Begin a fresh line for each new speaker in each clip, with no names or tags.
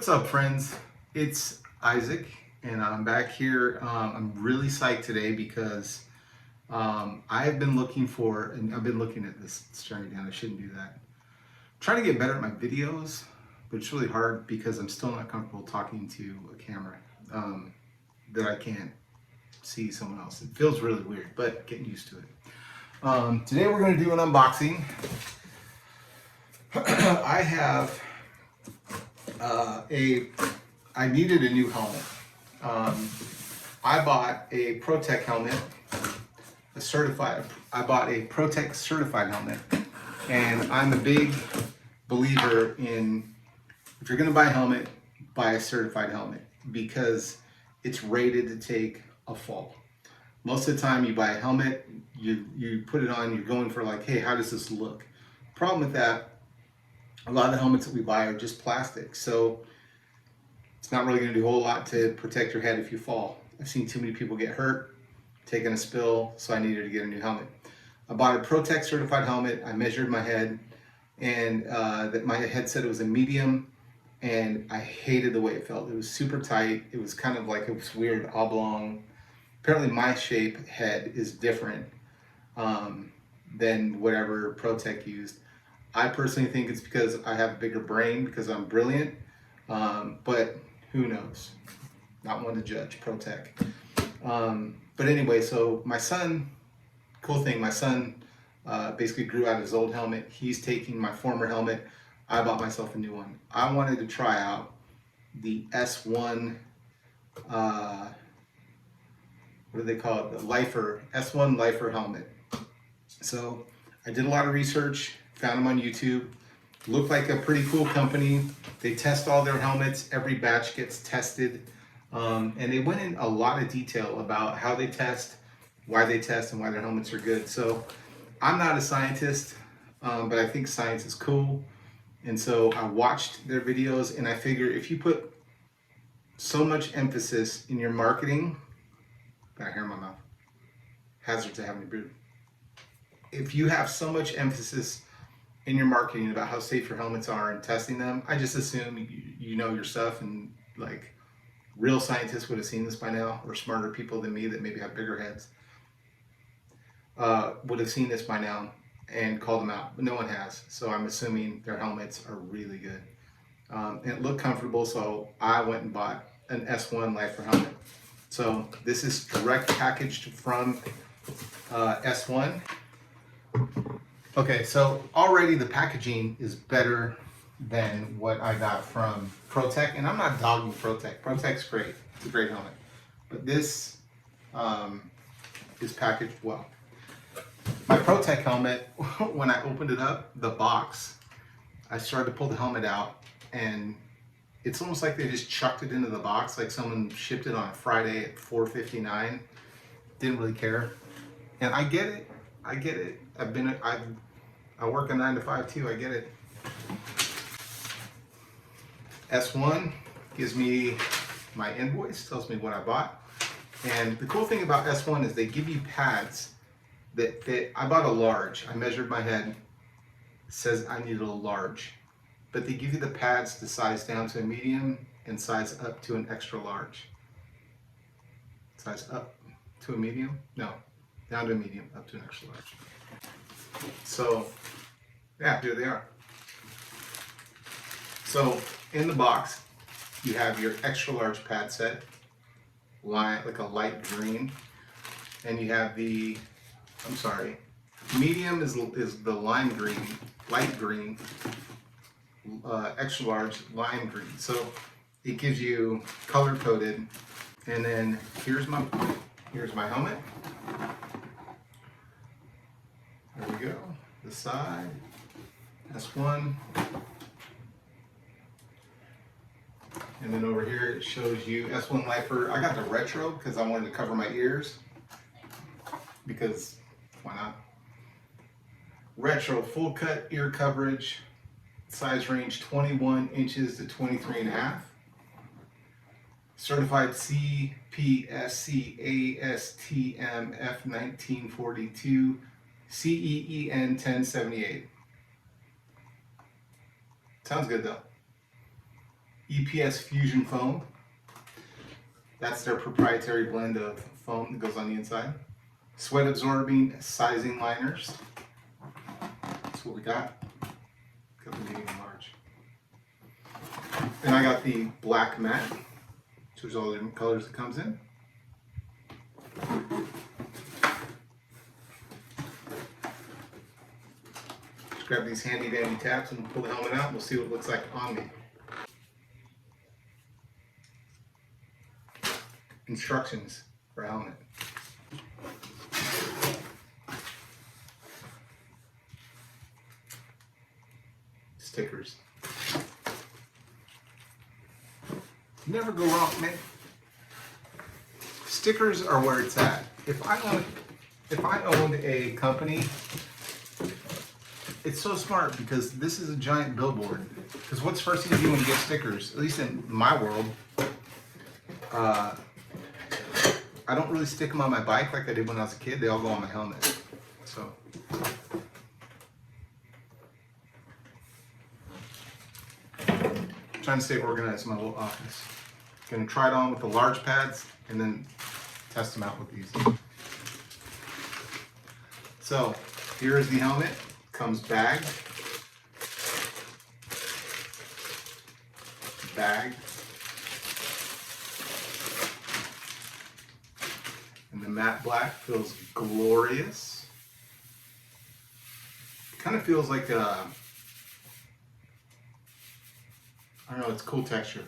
What's up, friends? It's Isaac, and I'm back here. I'm really psyched today because I've been looking for, and I've been looking at this. It's turning down. I shouldn't do that. I'm trying to get better at my videos, but it's really hard because I'm still not comfortable talking to a camera that I can't see someone else. It feels really weird, but getting used to it. Today we're going to do an unboxing. I have I needed a new helmet. I bought a Pro-Tec helmet, I bought a Pro-Tec certified helmet, and I'm a big believer in, if you're gonna buy a helmet, buy a certified helmet because it's rated to take a fall. Most of the time you buy a helmet, you put it on, you're going for like, hey, how does this look? Problem with that, a lot of the helmets that we buy are just plastic, so it's not really going to do a whole lot to protect your head if you fall. I've seen too many people get hurt, taking a spill, so I needed to get a new helmet. I bought a Pro-Tec certified helmet. I measured my head, and that my head said it was a medium, and I hated the way it felt. It was super tight. It was kind of like, it was weird, oblong. Apparently my shape head is different than whatever Pro-Tec used. I personally think it's because I have a bigger brain because I'm brilliant, but who knows? Not one to judge. Pro-Tec. But anyway, so my son, cool thing, my son basically grew out his old helmet. He's taking my former helmet. I bought myself a new one. I wanted to try out the S1, what do they call it? The Lifer, S1 Lifer helmet. So I did a lot of research. Found them on YouTube. Looked like a pretty cool company. They test all their helmets. Every batch gets tested. And they went in a lot of detail about how they test, why they test, and why their helmets are good. So I'm not a scientist, but I think science is cool. And so I watched their videos, and I figure if you put so much emphasis in your marketing, got hair in my mouth, hazard to having a beard. If you have so much emphasis in your marketing about how safe your helmets are and testing them, I just assume you know your stuff, and like real scientists would have seen this by now, or smarter people than me that maybe have bigger heads would have seen this by now and called them out, but no one has. So I'm assuming their helmets are really good. And it looked comfortable, so I went and bought an S1 Lifer helmet. So this is direct packaged from S1. Okay, so already the packaging is better than what I got from Pro-Tec, and I'm not dogging Pro-Tec. Pro-Tec's great. It's a great helmet. But this is packaged well. My Pro-Tec helmet, when I opened it up, the box, I started to pull the helmet out, and it's almost like they just chucked it into the box, like someone shipped it on a Friday at 4:59. Didn't really care. And I get it. I get it. I work a 9 to 5 too. I get it. S1 gives me my invoice, tells me what I bought. And the cool thing about S1 is they give you pads that fit. I bought a large. I measured my head. It says I needed a large. But they give you the pads to size down to a medium and size up to an extra large. Size up to a medium? No. Down to a medium, up to an extra large. So, yeah, here they are. So, in the box, you have your extra large pad set, like a light green, and you have the, medium is the lime green, light green, extra large lime green. So, it gives you color coded, and then here's my helmet. There we go. The side. S1. And then over here it shows you S1 Lifer. I got the retro because I wanted to cover my ears. Because why not? Retro full cut ear coverage. Size range 21 inches to 23.5. Certified CPSC ASTM F1942 CEEN 1078. Sounds good though. EPS Fusion foam. That's their proprietary blend of foam that goes on the inside. Sweat absorbing sizing liners. That's what we got. Got the medium and large. And I got the black matte, which is all the different colors it comes in. Just grab these handy dandy tabs and pull the helmet out and we'll see what it looks like on me. Instructions for a helmet. Stickers. Never go wrong, man. Stickers are where it's at. If I owned a company, it's so smart because this is a giant billboard. Because what's the first thing you do when you get stickers? At least in my world, I don't really stick them on my bike like I did when I was a kid. They all go on my helmet. So. I'm trying to stay organized in my little office. Gonna try it on with the large pads and then test them out with these. So here is the helmet. Comes bagged. And the matte black feels glorious. It kind of feels like a, I don't know, it's cool texture.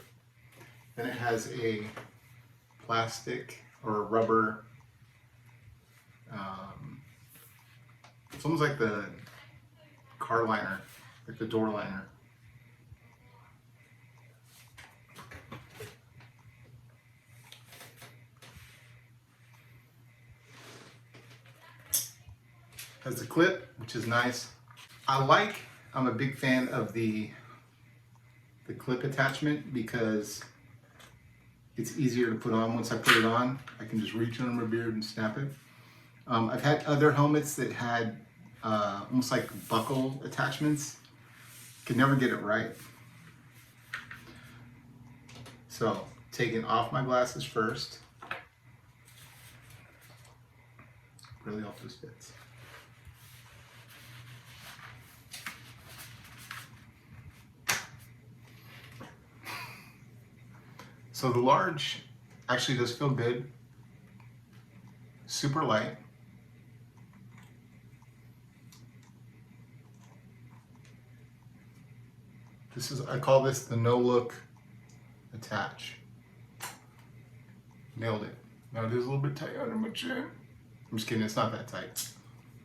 Then it has a plastic or rubber, it's almost like the car liner, like the door liner. Has the clip, which is nice. I'm a big fan of the clip attachment because it's easier to put on. Once I put it on, I can just reach under my beard and snap it. I've had other helmets that had almost like buckle attachments. Could never get it right. So, taking off my glasses first. Really hope this fits. So the large actually does feel good. Super light. I call this the no look attach. Nailed it. Now it is a little bit tight under my chin. I'm just kidding, it's not that tight.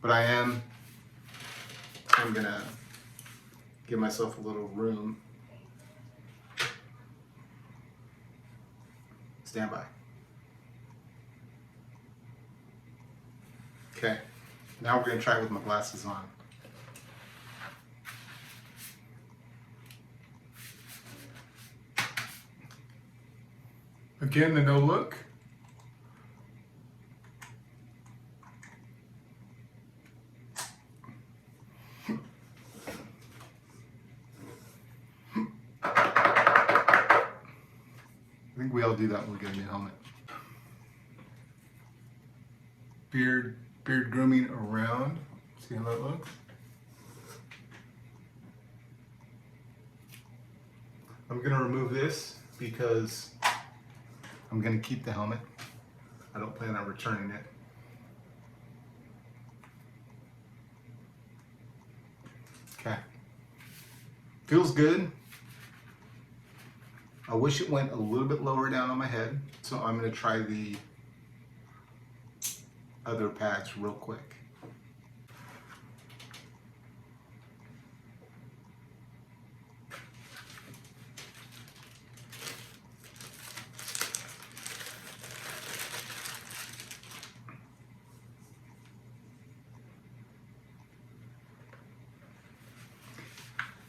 But I'm gonna give myself a little room. Stand by. Okay, now we're gonna try it with my glasses on. Again, the no look. I think we all do that when we get a new helmet. Beard grooming around. See how that looks? I'm gonna remove this because I'm gonna keep the helmet. I don't plan on returning it. Okay. Feels good. I wish it went a little bit lower down on my head, so I'm gonna try the other pads real quick.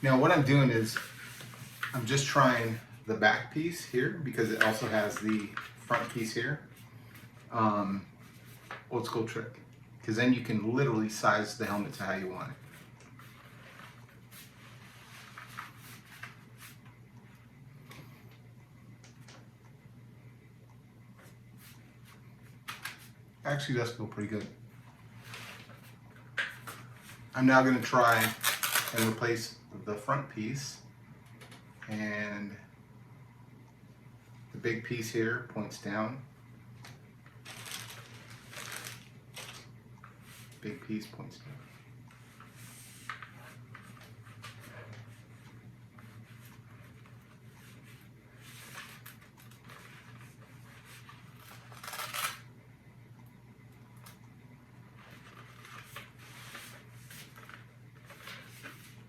Now what I'm doing is I'm just trying the back piece here because it also has the front piece here. Old school trick, because then you can literally size the helmet to how you want it. actually does feel pretty good. I'm now going to try and replace the front piece, and the big piece here points down. Big piece points down.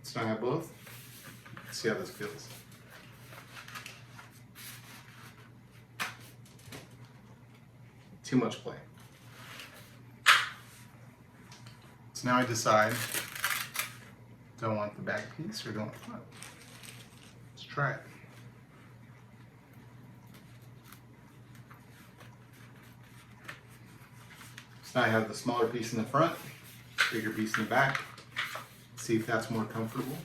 So I have both. Let's see how this feels. Too much play. So now I decide, do I want the back piece or do I want the front? Let's try it. So now I have the smaller piece in the front, bigger piece in the back. See if that's more comfortable.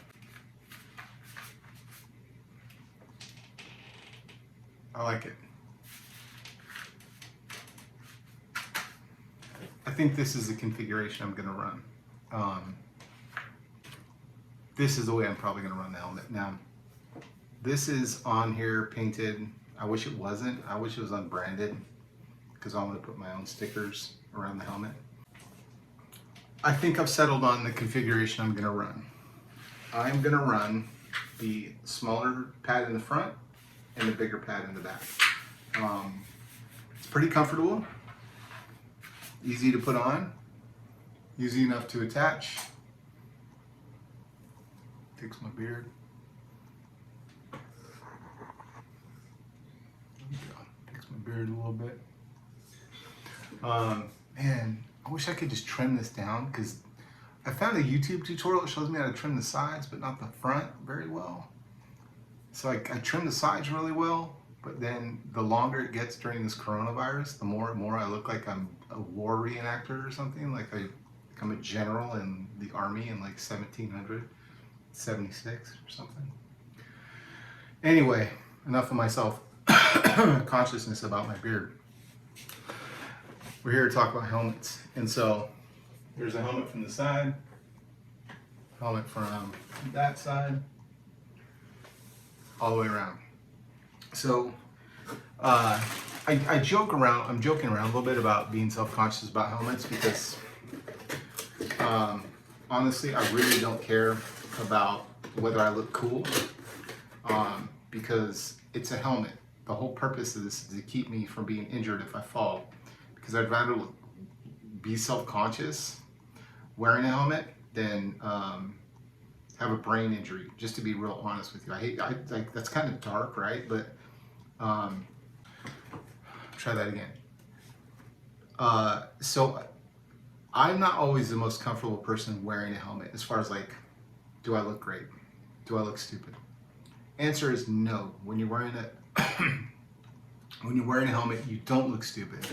I like it. I think this is the configuration I'm going to run. This is the way I'm probably going to run the helmet. Now, this is on here painted. I wish it wasn't. I wish it was unbranded because I want to put my own stickers around the helmet. I think I've settled on the configuration I'm going to run. I'm going to run the smaller pad in the front and the bigger pad in the back. It's pretty comfortable, easy to put on, easy enough to attach. Fix my beard. Fix my beard a little bit. And I wish I could just trim this down because I found a YouTube tutorial that shows me how to trim the sides but not the front very well. So I trim the sides really well, but then the longer it gets during this coronavirus, the more and more I look like I'm a war reenactor or something, like I'm a general in the army in like 1776 or something. Anyway, enough of my self-consciousness about my beard. We're here to talk about helmets. And so here's a helmet from the side, helmet from that side, all the way around. So I joke around, I'm joking around a little bit about being self-conscious about helmets because honestly, I really don't care about whether I look cool because it's a helmet. The whole purpose of this is to keep me from being injured if I fall. Because I'd rather be self-conscious wearing a helmet than have a brain injury, just to be real honest with you. Like that's kind of dark, right? But try that again. So I'm not always the most comfortable person wearing a helmet as far as like, do I look great? Do I look stupid? Answer is no. When you're wearing a helmet, you don't look stupid.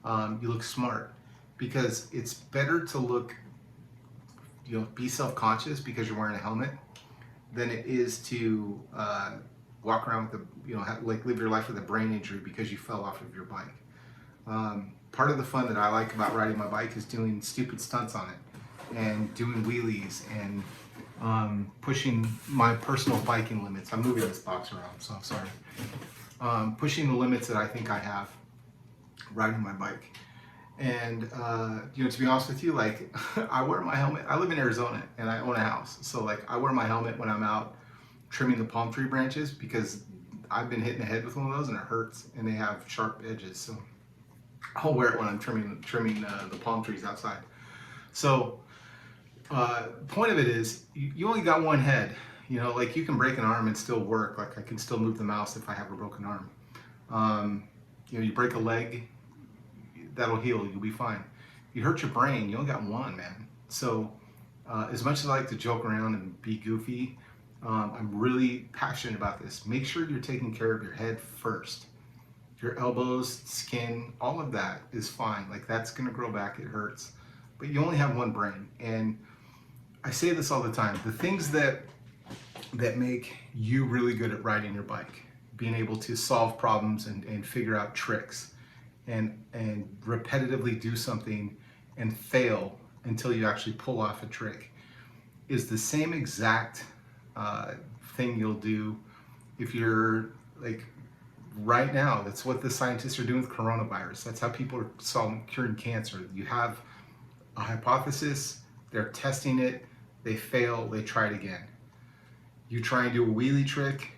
You look smart because it's better to look, be self-conscious because you're wearing a helmet than it is to walk around with like live your life with a brain injury because you fell off of your bike. Part of the fun that I like about riding my bike is doing stupid stunts on it and doing wheelies and pushing my personal biking limits. I'm moving this box around, so I'm sorry. Pushing the limits that I think I have riding my bike. And to be honest with you, like I wear my helmet. I live in Arizona and I own a house, so like I wear my helmet when I'm out trimming the palm tree branches because I've been hit in the head with one of those and it hurts and they have sharp edges. So I'll wear it when I'm trimming the palm trees outside. So point of it is you only got one head. Like you can break an arm and still work. Like I can still move the mouse if I have a broken arm. You break a leg, that'll heal, you'll be fine. You hurt your brain, you only got one, man. So as much as I like to joke around and be goofy, I'm really passionate about this. Make sure you're taking care of your head first. Your elbows, skin, all of that is fine. Like that's gonna grow back, it hurts. But you only have one brain. And I say this all the time, the things that make you really good at riding your bike, being able to solve problems and figure out tricks, and repetitively do something and fail until you actually pull off a trick is the same exact thing you'll do if you're like right now. That's what the scientists are doing with coronavirus. That's how people are curing cancer. You have a hypothesis, they're testing it, they fail, they try it again. You try and do a wheelie trick,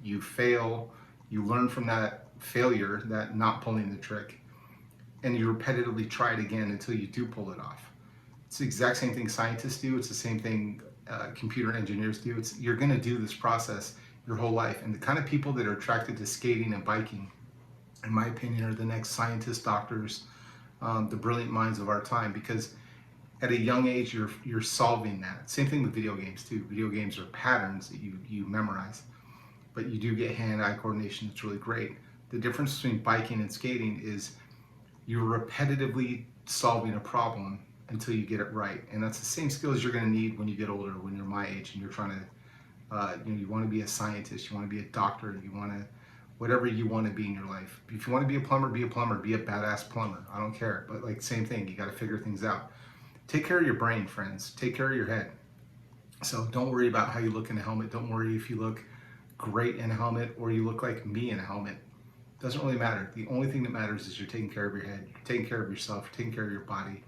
you fail, you learn from that failure, that not pulling the trick, and you repetitively try it again until you do pull it off. It's the exact same thing scientists do. It's the same thing computer engineers do. You're going to do this process your whole life. And the kind of people that are attracted to skating and biking, in my opinion, are the next scientists, doctors, the brilliant minds of our time, because at a young age, you're solving that. Same thing with video games too. Video games are patterns that you memorize, but you do get hand-eye coordination that's really great. The difference between biking and skating is you're repetitively solving a problem until you get it right. And that's the same skills you're going to need when you get older, when you're my age and you're trying to, you want to be a scientist, you want to be a doctor, you want to, whatever you want to be in your life. If you want to be a plumber, be a plumber, be a badass plumber. I don't care. But like, same thing, you got to figure things out. Take care of your brain, friends. Take care of your head. So don't worry about how you look in a helmet. Don't worry if you look great in a helmet or you look like me in a helmet. Doesn't really matter. The only thing that matters is you're taking care of your head, you're taking care of yourself, you're taking care of your body,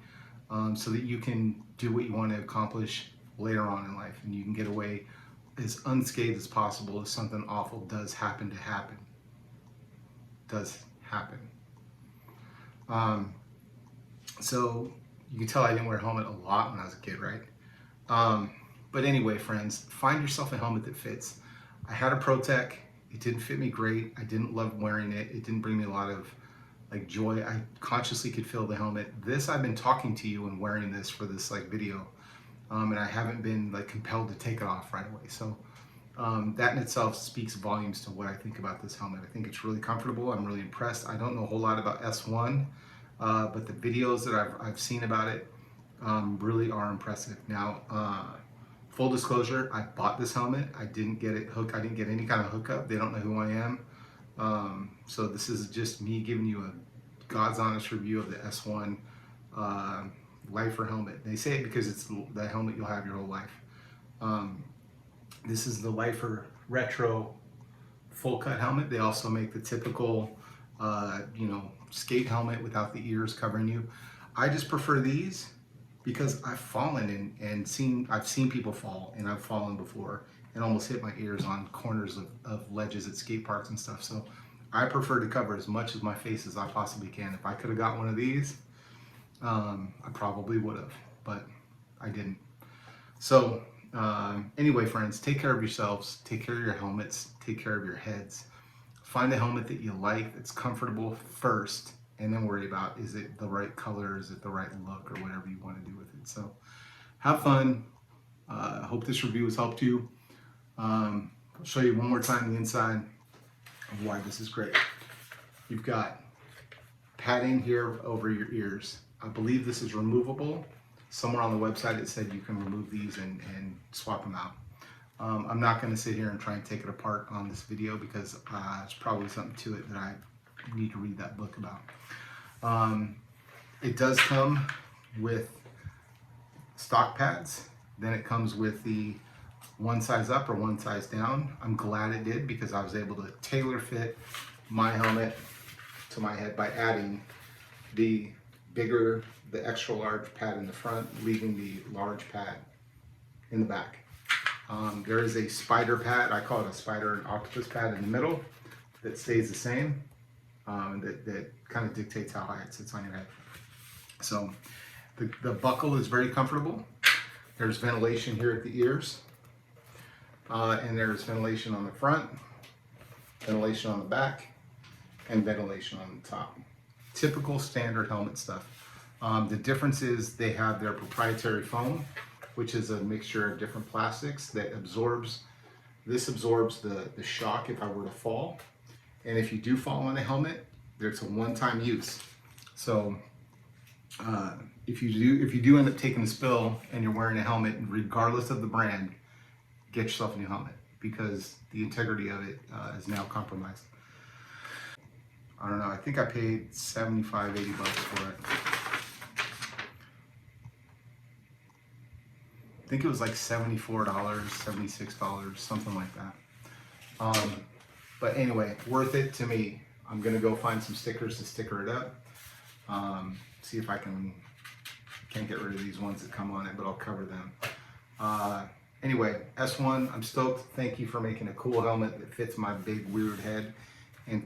so that you can do what you want to accomplish later on in life, and you can get away as unscathed as possible if something awful does happen to happen. Does happen. So you can tell I didn't wear a helmet a lot when I was a kid, right? But anyway, friends, find yourself a helmet that fits. I had a Pro-Tec. It didn't fit me great. I didn't love wearing it. It didn't bring me a lot of like joy. I consciously could feel the helmet. This, I've been talking to you and wearing this for this like video, and I haven't been like compelled to take it off right away. So that in itself speaks volumes to what I think about this helmet. I think it's really comfortable. I'm really impressed. I don't know a whole lot about S1, but the videos that I've seen about it really are impressive. Now, full disclosure, I bought this helmet. I didn't get it hooked. I didn't get any kind of hookup. They don't know who I am. So this is just me giving you a God's honest review of the S1 Lifer helmet. They say it because it's the helmet you'll have your whole life. This is the Lifer Retro full cut helmet. They also make the typical, skate helmet without the ears covering you. I just prefer these because I've fallen and I've seen people fall, and I've fallen before and almost hit my ears on corners of ledges at skate parks and stuff. So I prefer to cover as much of my face as I possibly can. If I could have got one of these, I probably would have, but I didn't. So anyway, friends, take care of yourselves, take care of your helmets, take care of your heads. Find a helmet that you like, that's comfortable first, and then worry about, is it the right color, is it the right look, or whatever you want to do with it. So have fun. I hope this review has helped you. I'll show you one more time the inside of why this is great. You've got padding here over your ears. I believe this is removable. Somewhere on the website it said you can remove these and swap them out. I'm not going to sit here and try and take it apart on this video because there's probably something to it that I need to read that book about. It does come with stock pads. Then it comes with the one size up or one size down. I'm glad it did because I was able to tailor fit my helmet to my head by adding the extra large pad in the front, leaving the large pad in the back. There is a spider pad, I call it a spider and octopus pad in the middle that stays the same, that kind of dictates how high it sits on your head. So the buckle is very comfortable. There's ventilation here at the ears, and there's ventilation on the front, ventilation on the back, and ventilation on the top. Typical standard helmet stuff. The difference is they have their proprietary foam, which is a mixture of different plastics that absorbs the shock if I were to fall. And if you do fall on a helmet, there's a one-time use. So if you do end up taking a spill and you're wearing a helmet, regardless of the brand, get yourself a new helmet because the integrity of it is now compromised. I don't know, I think I paid 75, 80 bucks for it. I think it was like $74, $76, something like that. But anyway, worth it to me. I'm gonna go find some stickers to sticker it up. See if I can't get rid of these ones that come on it, but I'll cover them. Anyway, S1, I'm stoked. Thank you for making a cool helmet that fits my big weird head and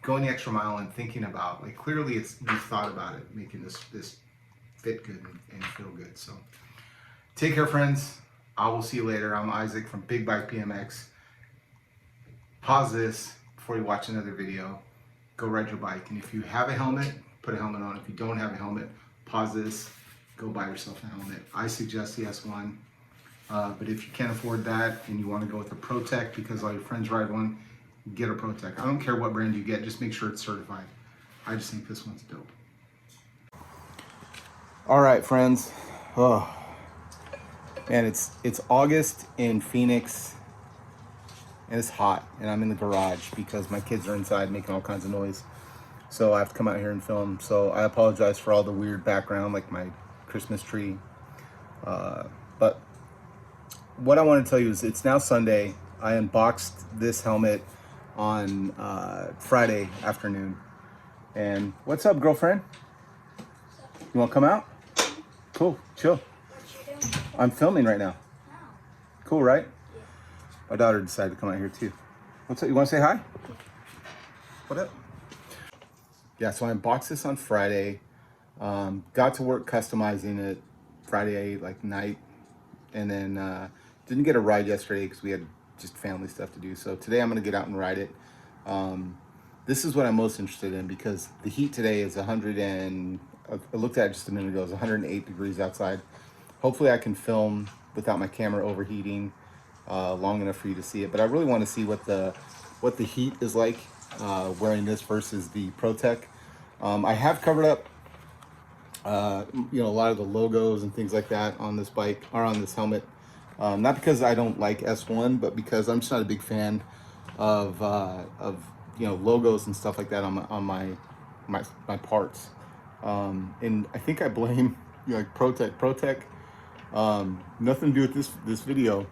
going the extra mile and thinking about, like, clearly you thought about it, making this fit good and feel good. So take care, friends. I will see you later. I'm Isaac from Big Bike BMX. Pause this before you watch another video. Go ride your bike. And if you have a helmet, put a helmet on. If you don't have a helmet, pause this, go buy yourself a helmet. I suggest the S1. But if you can't afford that and you want to go with a Pro-Tec because all your friends ride one, get a Pro-Tec. I don't care what brand you get, just make sure it's certified. I just think this one's dope. All right, friends. Oh, man, it's August in Phoenix, and it's hot, and I'm in the garage because my kids are inside making all kinds of noise. So I have to come out here and film. So I apologize for all the weird background, like my Christmas tree. But what I want to tell you is it's now Sunday. I unboxed this helmet on Friday afternoon. And what's up, girlfriend? You want to come out? Cool, chill. I'm filming right now. Cool, right? Yeah. My daughter decided to come out here too. What's up? You want to say hi? What up? Yeah, so I unboxed this on Friday. Got to work customizing it Friday like night, and then didn't get a ride yesterday because we had just family stuff to do. So today I'm gonna get out and ride it. This is what I'm most interested in because the heat today is 100 and I looked at it just a minute ago. It's 108 degrees outside. Hopefully I can film without my camera overheating long enough for you to see it. But I really want to see what the heat is like wearing this versus the Pro-Tec. I have covered up you know, a lot of the logos and things like that on this bike or on this helmet. Not because I don't like S1, but because I'm just not a big fan of you know, logos and stuff like that on my parts. And I think I blame, you know, like Pro-Tec. Nothing to do with this video,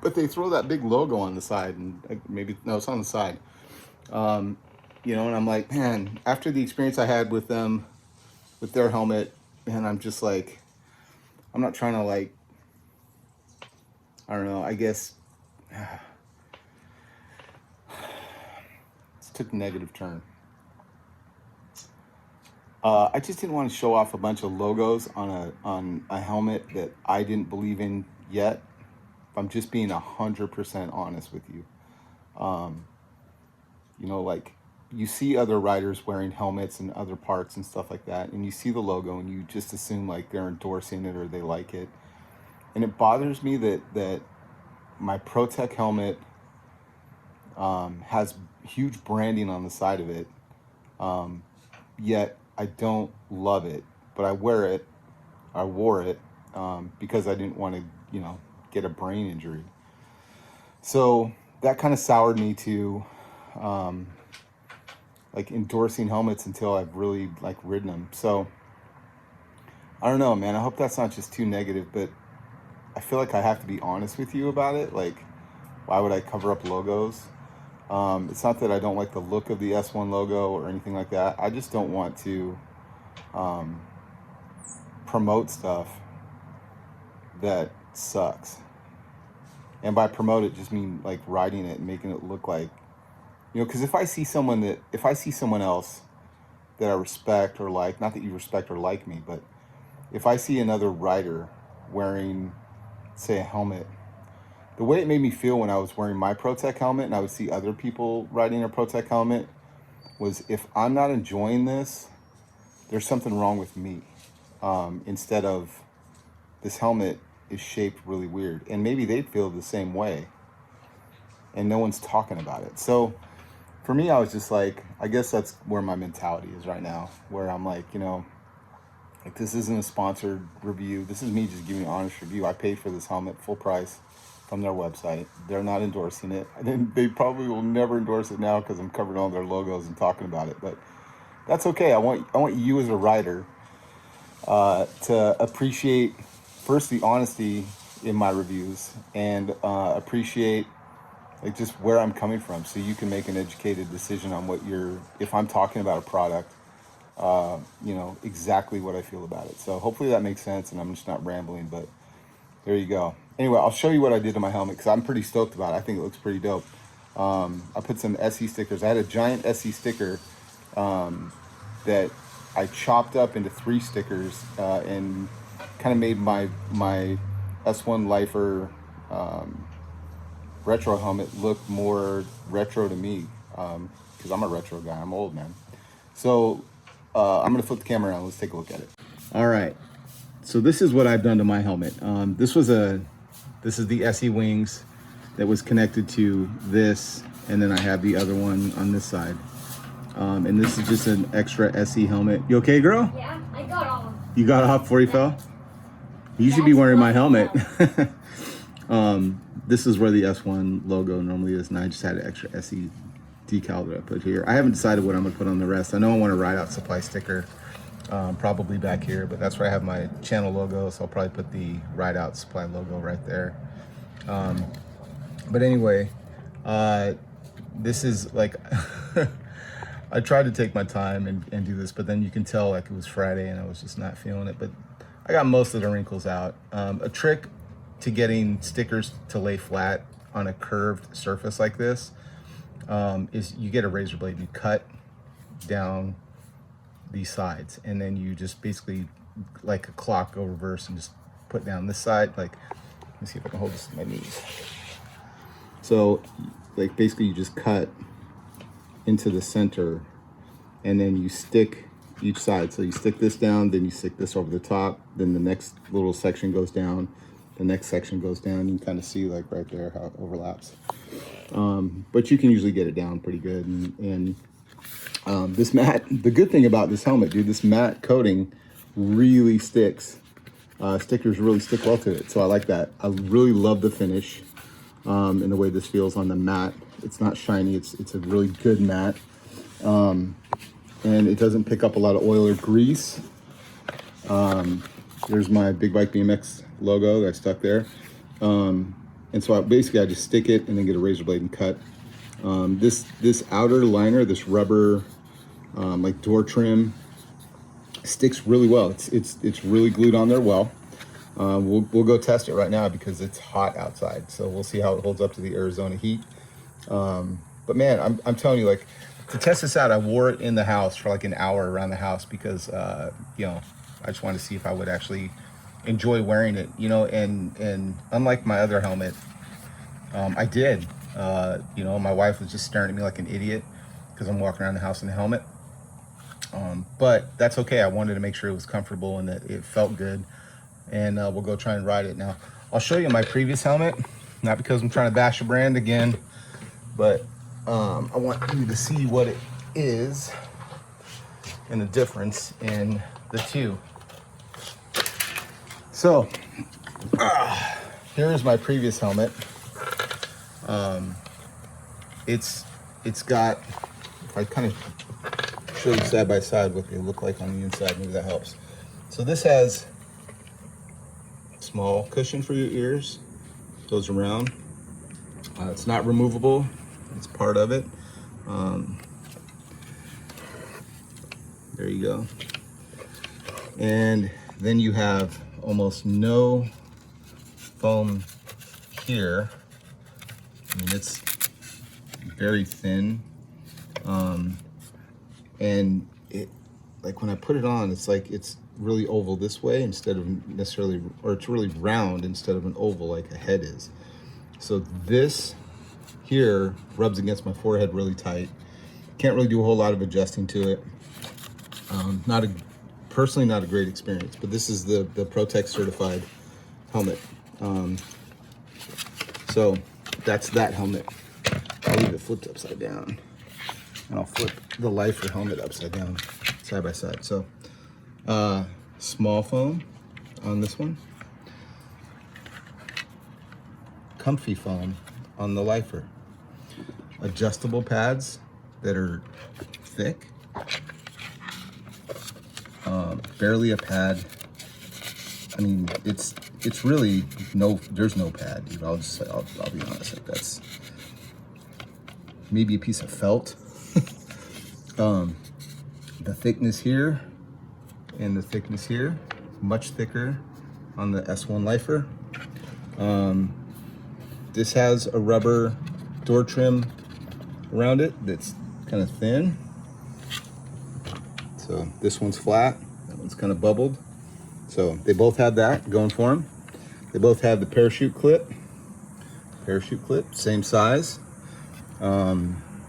but they throw that big logo on the side, and maybe no, it's on the side. You know, and I'm like, man, after the experience I had with them, with their helmet, man, I'm just like, I'm not trying to, like, I don't know, I guess it took a negative turn. I just didn't want to show off a bunch of logos on a helmet that I didn't believe in yet. If I'm just being 100% honest with you. You know, like, you see other riders wearing helmets and other parts and stuff like that, and you see the logo and you just assume like they're endorsing it or they like it. And it bothers me that my Pro-Tec helmet has huge branding on the side of it, yet I don't love it, but I wore it because I didn't want to, you know, get a brain injury. So that kind of soured me to like endorsing helmets until I've really like ridden them. So I don't know, man. I hope that's not just too negative, but I feel like I have to be honest with you about it. Like, why would I cover up logos? It's not that I don't like the look of the S1 logo or anything like that. I just don't want to promote stuff that sucks. And by promote it, just mean like riding it and making it look like, you know, because if I see someone else that I respect or like, not that you respect or like me, but if I see another rider wearing, say, a helmet, the way it made me feel when I was wearing my Pro-Tec helmet and I would see other people riding a Pro-Tec helmet was, if I'm not enjoying this, there's something wrong with me. Instead of, this helmet is shaped really weird. And maybe they'd feel the same way. And no one's talking about it. So for me, I was just like, I guess that's where my mentality is right now. Where I'm like, you know, like, this isn't a sponsored review. This is me just giving an honest review. I paid for this helmet full price.
from their website. They're not endorsing it. They probably will never endorse it now because I'm covering all their logos and talking about it. But that's okay. I want you as a rider to appreciate first the honesty in my reviews, and appreciate like just where I'm coming from, so you can make an educated decision on what if I'm talking about a product, you know, exactly what I feel about it. So hopefully that makes sense and I'm just not rambling, but there you go. Anyway, I'll show you what I did to my helmet because I'm pretty stoked about it. I think it looks pretty dope. I put some SE stickers. I had a giant SE sticker that I chopped up into 3 stickers and kind of made my S1 Lifer retro helmet look more retro to me, because I'm a retro guy. I'm old, man. So I'm gonna flip the camera around. Let's take a look at it. All right. So this is what I've done to my helmet. This is the SE wings that was connected to this, and then I have the other one on this side. And this is just an extra SE helmet. You okay, girl?
Yeah, I got off.
You got off before you fell? You should be wearing my helmet. This is where the S1 logo normally is, and I just had an extra SE decal that I put here. I haven't decided what I'm gonna put on the rest. I know I want a Ride Out Supply sticker, probably back here, but that's where I have my channel logo, so I'll probably put the Ride Out Supply logo right there. But anyway, this is like, I tried to take my time and do this, but then you can tell like it was Friday and I was just not feeling it, but I got most of the wrinkles out. A trick to getting stickers to lay flat on a curved surface like this is you get a razor blade, you cut down these sides, and then you just basically, like a clock, go reverse and just put down this side. Like, let me see if I can hold this to my knees. So like basically you just cut into the center and then you stick each side. So you stick this down, then you stick this over the top, then the next little section goes down, the next section goes down. You can kind of see like right there how it overlaps. But you can usually get it down pretty good. And this matte, the good thing about this helmet, dude, this matte coating really sticks. Stickers really stick well to it. So I like that. I really love the finish and the way this feels on the matte. It's not shiny, it's a really good matte. And it doesn't pick up a lot of oil or grease. There's my Big Bike BMX logo that I stuck there. And so I just stick it and then get a razor blade and cut. This outer liner, this rubber like door trim, sticks really well. It's really glued on there well. We'll go test it right now because it's hot outside. So we'll see how it holds up to the Arizona heat. But man, I'm telling you, like, to test this out, I wore it in the house for like an hour around the house because, you know, I just wanted to see if I would actually enjoy wearing it, you know, and unlike my other helmet, I did, you know, my wife was just staring at me like an idiot because I'm walking around the house in a helmet. But that's okay. I wanted to make sure it was comfortable and that it felt good. And we'll go try and ride it now. I'll show you my previous helmet, not because I'm trying to bash a brand again, but I want you to see what it is and the difference in the two. So here is my previous helmet. It's got, if I kind of show you side by side what they look like on the inside, maybe that helps. So this has a small cushion for your ears, goes around. It's not removable, it's part of it. There you go. And then you have almost no foam here. I mean, it's very thin. And it, like when I put it on, it's like it's really oval this way instead of necessarily, or it's really round instead of an oval like a head is. So this here rubs against my forehead really tight. Can't really do a whole lot of adjusting to it. Personally not a great experience, but this is the Pro-Tec certified helmet. So that's that helmet. I'll leave it flipped upside down, and I'll flip the Lifer helmet upside down, side by side. So small foam on this one, comfy foam on the Lifer. Adjustable pads that are thick. Barely a pad. I mean, it's really there's no pad, dude. I'll be honest, like that's maybe a piece of felt. The thickness here and the thickness here, much thicker on the S1 Lifer. This has a rubber door trim around it that's kind of thin. So this one's flat, that one's kind of bubbled. So they both have that going for them. They both have the parachute clip, same size.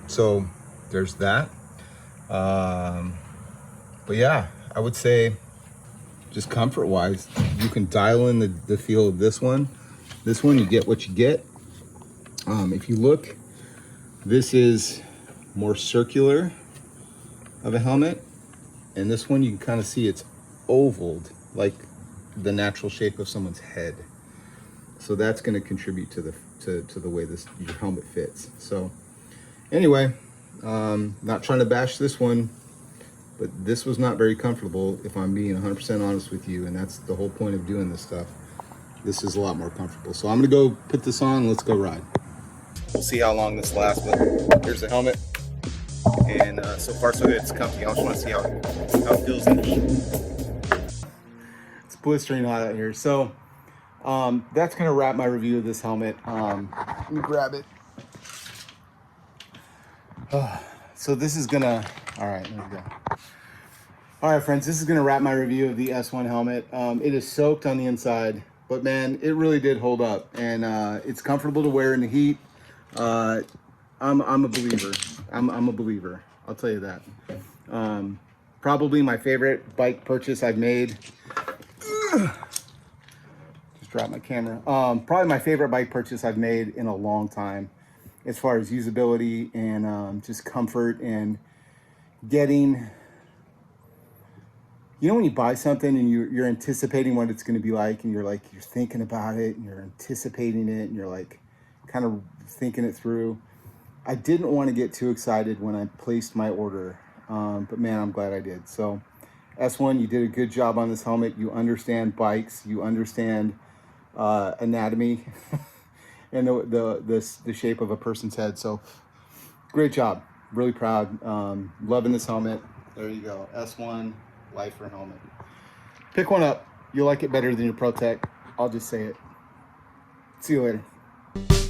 So there's that. But yeah, I would say just comfort wise, you can dial in the feel of this one. This one, you get what you get. If you look, this is more circular of a helmet. And this one, you can kind of see it's ovaled, like the natural shape of someone's head. So that's going to contribute to the way your helmet fits. So anyway, not trying to bash this one, but this was not very comfortable, if I'm being 100% honest with you, and that's the whole point of doing this stuff. This is a lot more comfortable. So I'm gonna go put this on, let's go ride. We'll see how long this lasts, but here's the helmet. And so far so good, it's comfy. I just wanna see how it feels in the heat. It's blistering hot out here. So that's gonna wrap my review of this helmet. Let me grab it. So this is gonna, all right, there we go. All right, friends, this is gonna wrap my review of the S1 helmet. It is soaked on the inside, but man, it really did hold up, and it's comfortable to wear in the heat. I'm a believer. I'm a believer. I'll tell you that. Probably my favorite bike purchase I've made. Just dropped my camera. Probably my favorite bike purchase I've made in a long time, as far as usability and just comfort and getting. You know when you buy something and you're anticipating what it's going to be like, and you're thinking about it and you're anticipating it and you're like kind of thinking it through. I didn't want to get too excited when I placed my order, but man, I'm glad I did. So S1, you did a good job on this helmet. You understand bikes, you understand anatomy and the shape of a person's head. So great job, really proud. Loving this helmet. There you go, S1 Lifer helmet. Pick one up. You'll like it better than your Pro-Tec. I'll just say it. See you later.